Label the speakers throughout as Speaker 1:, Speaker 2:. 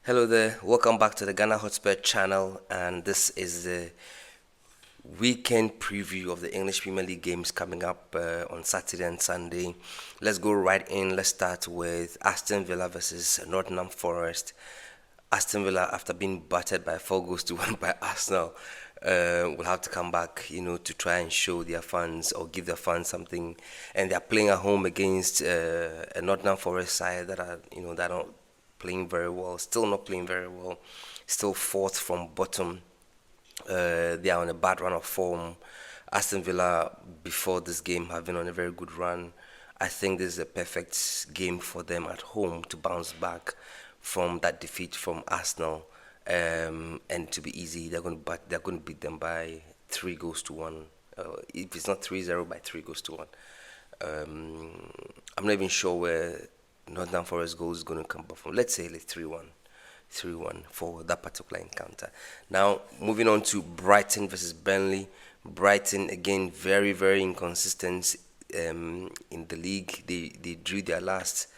Speaker 1: Hello there, welcome back to the Ghana Hotspur channel, and this is the weekend preview of the English Premier League games coming up on Saturday and Sunday. Let's go right in. Let's start with Aston Villa versus Nottingham Forest. Aston Villa, after being battered by 4 goals to 1 by Arsenal, will have to come back, to try and show their fans or give their fans something. And they're playing at home against a Nottingham Forest side that are playing very well, still not playing very well, still fourth from bottom. They are on a bad run of form. Aston Villa, before this game, have been on a very good run. I think this is a perfect game for them at home to bounce back from that defeat from Arsenal, and to be easy. They're going to beat them by 3 goals to 1. If it's not 3-0, by 3 goals to 1. I'm not even sure where Nottingham Forest goal is going to come from. Let's say like 3-1 for that particular encounter. Now, moving on to Brighton versus Burnley. Brighton, again, very, very inconsistent in the league. They drew their last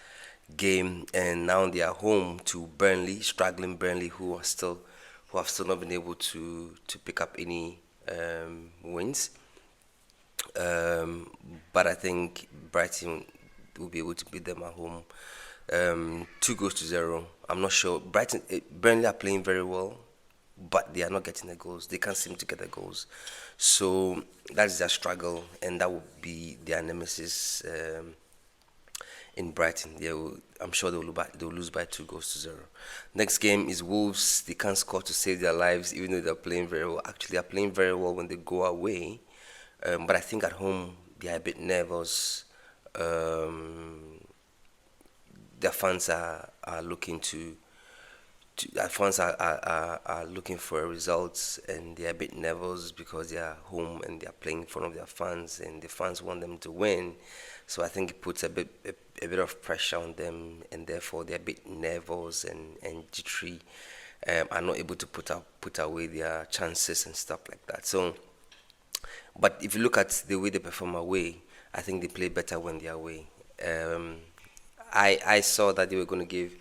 Speaker 1: game, and now they are home to Burnley, struggling Burnley, who have still not been able to pick up any wins. But I think Brighton will be able to beat them at home. 2 goals to 0. I'm not sure. Burnley are playing very well, but they are not getting the goals. They can't seem to get the goals. So that's their struggle, and that will be their nemesis in Brighton. I'm sure they will lose by 2 goals to 0. Next game is Wolves. They can't score to save their lives, even though they're playing very well. Actually, they're playing very well when they go away, but I think at home they are a bit nervous. Their fans are looking their fans are looking for results, and they're a bit nervous because they are home and they are playing in front of their fans, and the fans want them to win. So I think it puts a bit of pressure on them, and therefore they're a bit nervous and jittery, are not able to put away their chances and stuff like that. So, but if you look at the way they perform away, I think they play better when they're away. I saw that they were going to give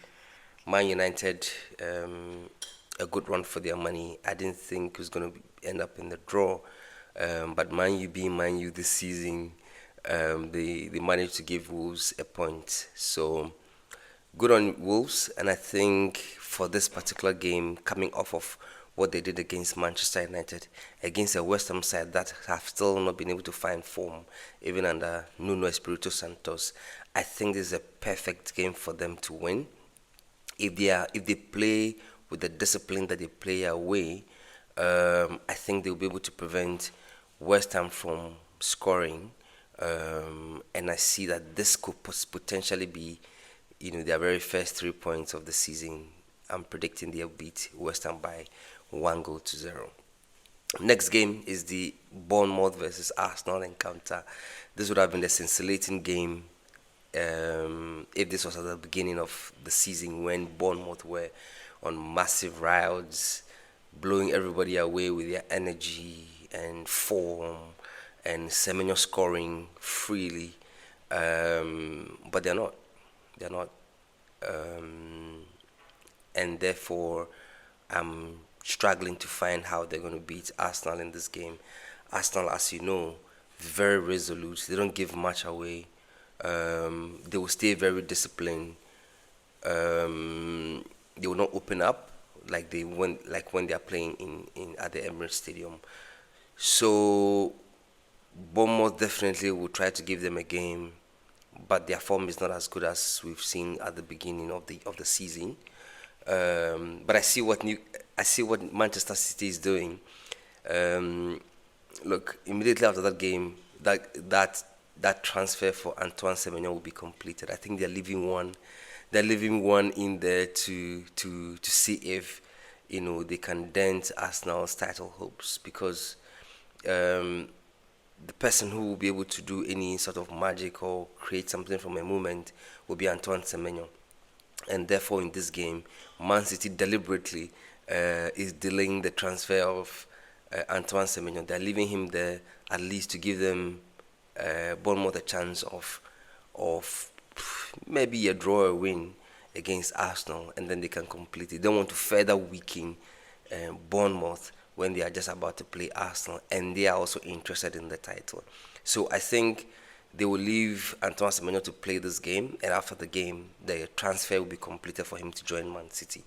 Speaker 1: Man United a good run for their money. I didn't think it was going to end up in the draw, but Man U being Man U this season, they managed to give Wolves a point. So good on Wolves, and I think for this particular game, coming off of what they did against Manchester United, against a West Ham side that have still not been able to find form, even under Nuno Espirito Santos, I think this is a perfect game for them to win. If they play with the discipline that they play away, I think they'll be able to prevent West Ham from scoring, and I see that this could potentially be, their very first 3 points of the season. I'm predicting they'll beat West Ham by 1 goal to 0. Next game is the Bournemouth versus Arsenal encounter. This would have been a scintillating game if this was at the beginning of the season, when Bournemouth were on massive rides, blowing everybody away with their energy and form, and Semenyo scoring freely. But they're not. And therefore, I'm struggling to find how they're going to beat Arsenal in this game. Arsenal, as you know, very resolute. They don't give much away. They will stay very disciplined. They will not open up like when they are playing in at the Emirates Stadium. So Bournemouth definitely will try to give them a game, but their form is not as good as we've seen at the beginning of the season. But I see what Manchester City is doing. Look, immediately after that game, that transfer for Antoine Semenyo will be completed. I think they're leaving one in there to see if they can dent Arsenal's title hopes, because the person who will be able to do any sort of magic or create something from a moment will be Antoine Semenyo. And therefore, in this game, Man City deliberately is delaying the transfer of Antoine Semenyo. They're leaving him there at least to give them Bournemouth a chance of maybe a draw or a win against Arsenal, and then they can complete it. They don't want to further weaken Bournemouth when they are just about to play Arsenal, and they are also interested in the title. So I think they will leave Antoine Semenyo to play this game, and after the game, the transfer will be completed for him to join Man City.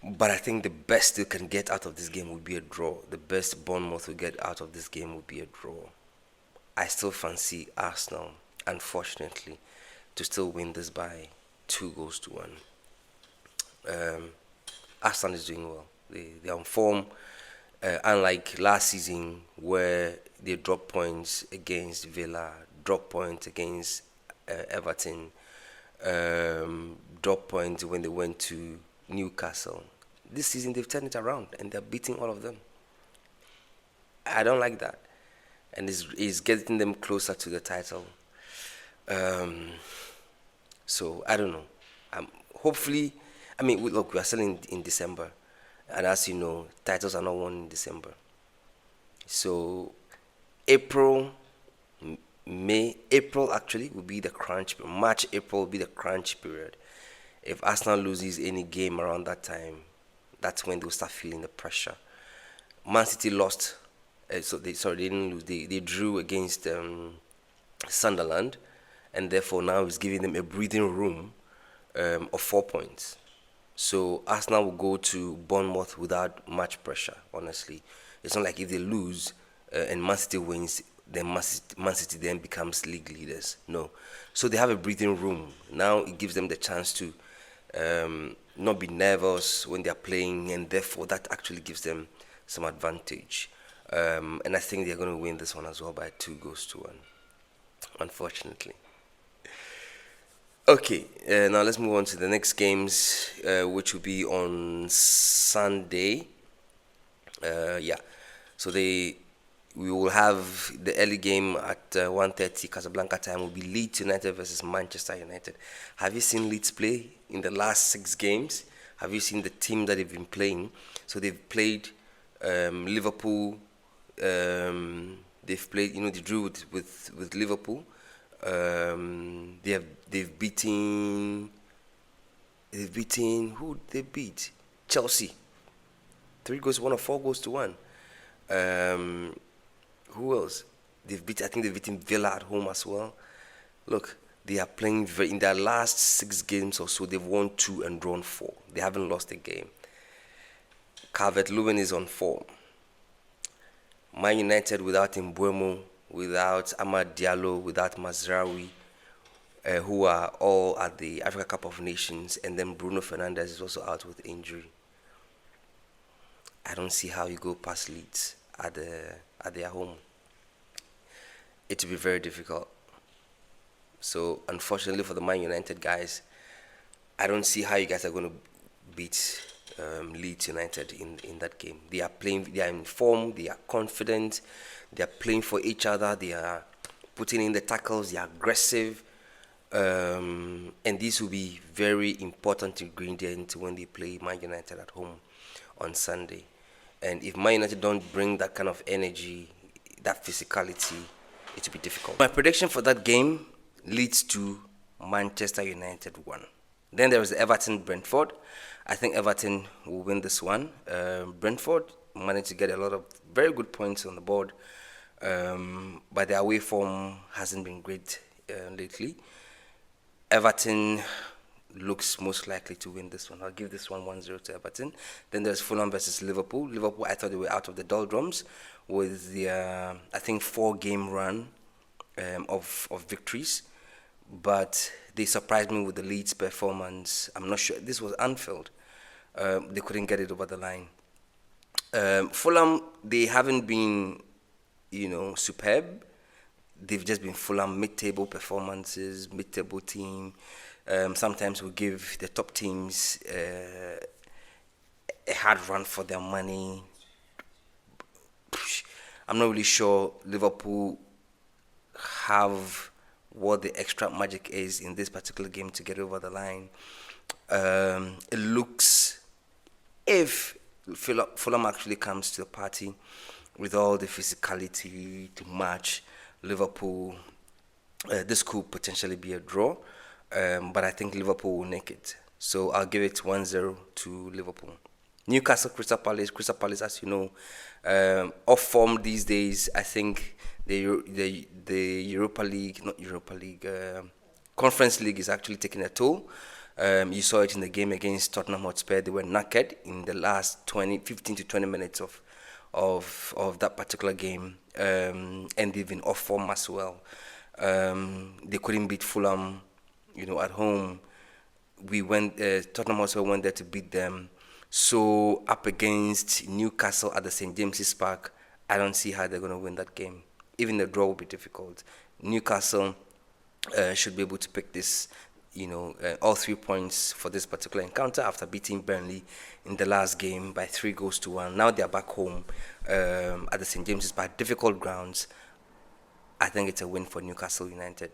Speaker 1: But I think the best they can get out of this game would be a draw. The best Bournemouth will get out of this game would be a draw. I still fancy Arsenal, unfortunately, to still win this by 2-1. Arsenal is doing well. They are on form. Unlike last season where they dropped points against Villa, dropped points against Everton, dropped points when they went to Newcastle. This season they've turned it around and they're beating all of them. I don't like that. And it's getting them closer to the title. So I don't know. Hopefully, look, we are still in December. And as you know, titles are not won in December. So April actually will be the crunch. March, April will be the crunch period. If Arsenal loses any game around that time, that's when they'll start feeling the pressure. Man City lost. They didn't lose. They drew against Sunderland, and therefore now it's giving them a breathing room of 4 points. So Arsenal will go to Bournemouth without much pressure, honestly. It's not like if they lose and Man City wins, then Man City then becomes league leaders. No. So they have a breathing room. Now it gives them the chance to not be nervous when they're playing, and therefore that actually gives them some advantage. And I think they're going to win this one as well by 2-1, unfortunately. Okay, now let's move on to the next games, which will be on Sunday. So we will have the early game at 1:30 Casablanca time. Will be Leeds United versus Manchester United. Have you seen Leeds play in the last 6 games? Have you seen the team that they've been playing? So they've played Liverpool. They've played. They drew with Liverpool. They've beaten who they beat? Chelsea. 3-1 or 4-1. Who else? I think they've beaten Villa at home as well. Look, they are playing in their last 6 games or so. They've won 2 and drawn 4. They haven't lost a game. Calvert-Lewin is on form. Man United without Mbeumo, without Amad Diallo, without Mazraoui, who are all at the Africa Cup of Nations, and then Bruno Fernandes is also out with injury. I don't see how you go past Leeds at their home. It will be very difficult. So unfortunately for the Man United guys, I don't see how you guys are going to beat Leeds United in that game. They are playing. They are in form. They are confident. They are playing for each other. They are putting in the tackles. They are aggressive. And this will be very important ingredient when they play Man United at home on Sunday. And if Man United don't bring that kind of energy, that physicality, it will be difficult. My prediction for that game leads to Manchester United 1. Then there is Everton-Brentford. I think Everton will win this one. Brentford managed to get a lot of very good points on the board, but their away form hasn't been great lately. Everton looks most likely to win this one. I'll give this one 1-0 to Everton. Then there's Fulham versus Liverpool. Liverpool, I thought they were out of the doldrums with the, I think, 4-game run of victories. But they surprised me with the Leeds performance. I'm not sure. This was Anfield. They couldn't get it over the line. Fulham, they haven't been, superb. They've just been Fulham mid-table performances, mid-table team. Sometimes we give the top teams a hard run for their money. I'm not really sure Liverpool have what the extra magic is in this particular game to get over the line. It looks, if Fulham actually comes to the party with all the physicality to match Liverpool, this could potentially be a draw. but I think Liverpool will nick it. So I'll give it 1-0 to Liverpool. Newcastle, Crystal Palace. Crystal Palace, as you know, off form these days. I think the Europa League, not Europa League, Conference League is actually taking a toll. You saw it in the game against Tottenham Hotspur. They were knackered in the last 15 to 20 minutes of that particular game, and they've been off form as well. They couldn't beat Fulham, at home. Tottenham Hotspur went there to beat them. So up against Newcastle at the St James's Park, I don't see how they're going to win that game. Even the draw will be difficult. Newcastle should be able to pick this, all 3 points for this particular encounter after beating Burnley in the last game by 3-1. Now they're back home at the St James's Park, difficult grounds. I think it's a win for Newcastle United.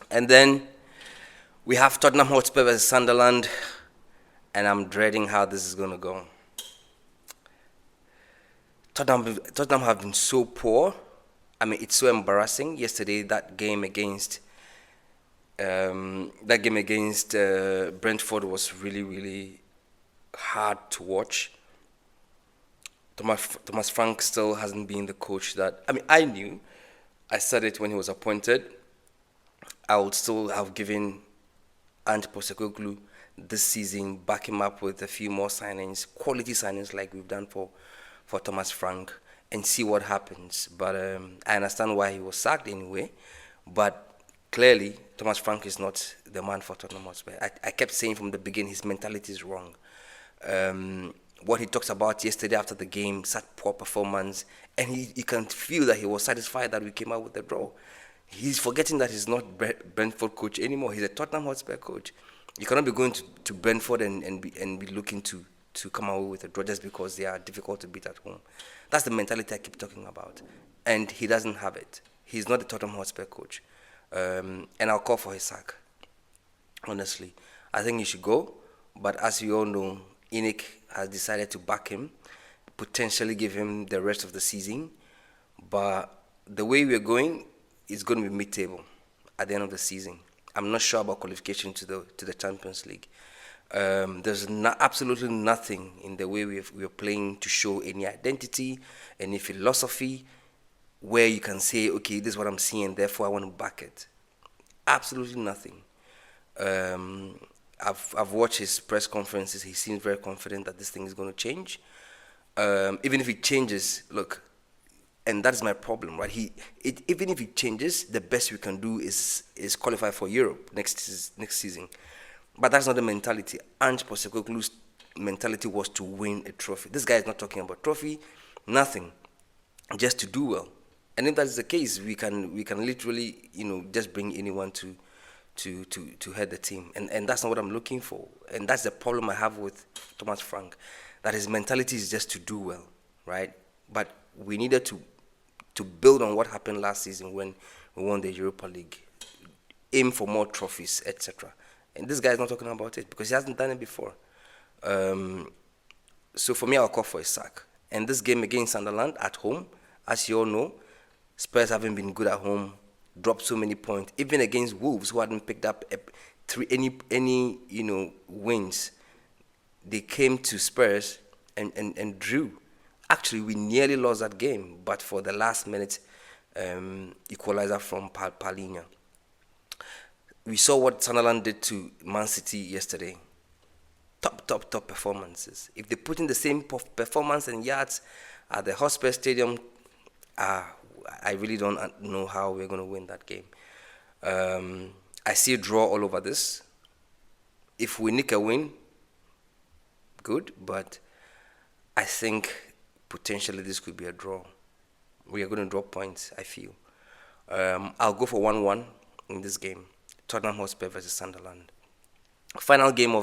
Speaker 1: And then we have Tottenham Hotspur versus Sunderland, and I'm dreading how this is going to go. Tottenham have been so poor. I mean, it's so embarrassing. Yesterday, that game against Brentford was really, really hard to watch. Thomas Frank still hasn't been the coach that... I mean, I knew. I said it when he was appointed. I would still have given Ange Postecoglou this season, back him up with a few more signings, quality signings like we've done for Thomas Frank, and see what happens. But I understand why he was sacked anyway. But clearly, Thomas Frank is not the man for Tottenham Hotspur. I kept saying from the beginning his mentality is wrong. What he talks about yesterday after the game, such poor performance, and you can feel that he was satisfied that we came out with the draw. He's forgetting that he's not Brentford coach anymore. He's a Tottenham Hotspur coach. You cannot be going to Brentford and be looking to come away with a draw just because they are difficult to beat at home. That's the mentality I keep talking about. And he doesn't have it. He's not a Tottenham Hotspur coach. And I'll call for his sack. Honestly. I think he should go. But as you all know, Enoch has decided to back him, potentially give him the rest of the season. But the way we're going, it's going to be mid-table at the end of the season. I'm not sure about qualification to the Champions League. There's absolutely nothing in the way we're playing to show any identity, any philosophy, where you can say, okay, this is what I'm seeing, therefore I want to back it. Absolutely nothing. I've watched his press conferences. He seems very confident that this thing is going to change. Even if it changes, look, and that is my problem, right? Even if it changes, the best we can do is qualify for Europe next season. But that's not the mentality. Ange Postecoglou's mentality was to win a trophy. This guy is not talking about trophy, nothing, just to do well. And if that's the case, we can literally, just bring anyone to head the team. And that's not what I'm looking for. And that's the problem I have with Thomas Frank, that his mentality is just to do well, right? But we needed to build on what happened last season when we won the Europa League, aim for more trophies, etc. And this guy is not talking about it because he hasn't done it before. So for me, I'll call for a sack. And this game against Sunderland at home, as you all know, Spurs haven't been good at home, dropped so many points, even against Wolves, who hadn't picked up any wins. They came to Spurs and drew. Actually, we nearly lost that game, but for the last minute equalizer from Palhinha. We saw what Sunderland did to Man City yesterday. Top performances. If they put in the same performance and yards at the Hotspur Stadium, I really don't know how we're going to win that game. I see a draw all over this. If we nick a win, good, but I think potentially this could be a draw. We are going to drop points, I feel. I'll go for 1-1 in this game. Tottenham Hotspur versus Sunderland. Final game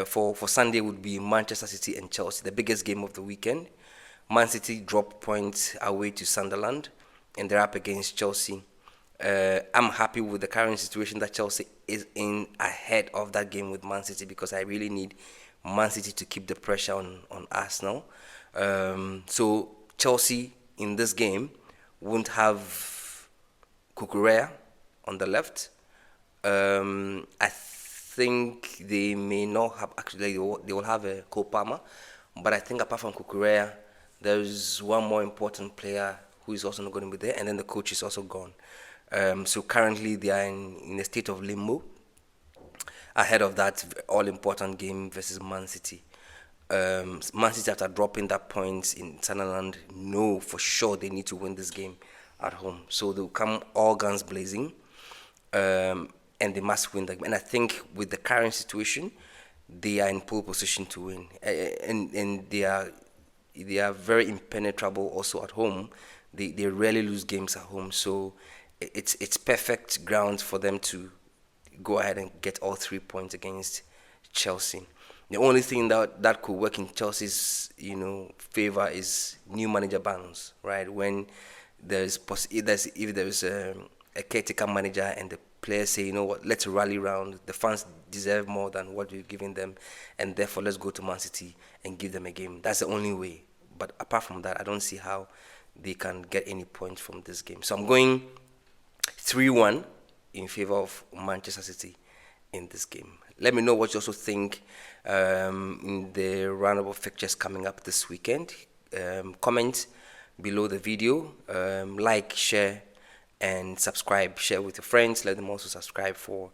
Speaker 1: for Sunday would be Manchester City and Chelsea, the biggest game of the weekend. Man City dropped points away to Sunderland, and they're up against Chelsea. I'm happy with the current situation that Chelsea is in ahead of that game with Man City, because I really need Man City to keep the pressure on Arsenal. So Chelsea in this game won't have Cucurella on the left. I think they may not have actually. They will have a Cole Palmer, but I think apart from Kukurea, there's one more important player who is also not going to be there, and then the coach is also gone. So currently they are in a state of limbo ahead of that all important game versus Man City. Man City, after dropping that point in Sunderland, know for sure they need to win this game at home. So they'll come all guns blazing, and they must win the game. And I think with the current situation, they are in pole position to win, and they are very impenetrable also at home. They rarely lose games at home, so it's perfect ground for them to go ahead and get all 3 points against Chelsea. The only thing that could work in Chelsea's favor is new manager bans, right? When if there's a caretaker manager and the players say, you know what, let's rally round. The fans deserve more than what we're giving them, and therefore let's go to Man City and give them a game. That's the only way. But apart from that, I don't see how they can get any points from this game. So I'm going 3-1 in favor of Manchester City in this game. Let me know what you also think in the roundup of fixtures coming up this weekend. Comment below the video, like, share, and subscribe. Share with your friends. Let them also subscribe for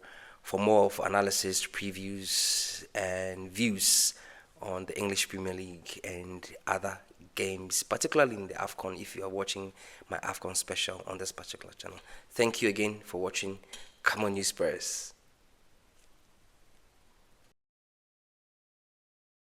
Speaker 1: more of analysis, previews, and views on the English Premier League and other games, particularly in the AFCON, if you are watching my AFCON special on this particular channel. Thank you again for watching. Come on, you Spurs.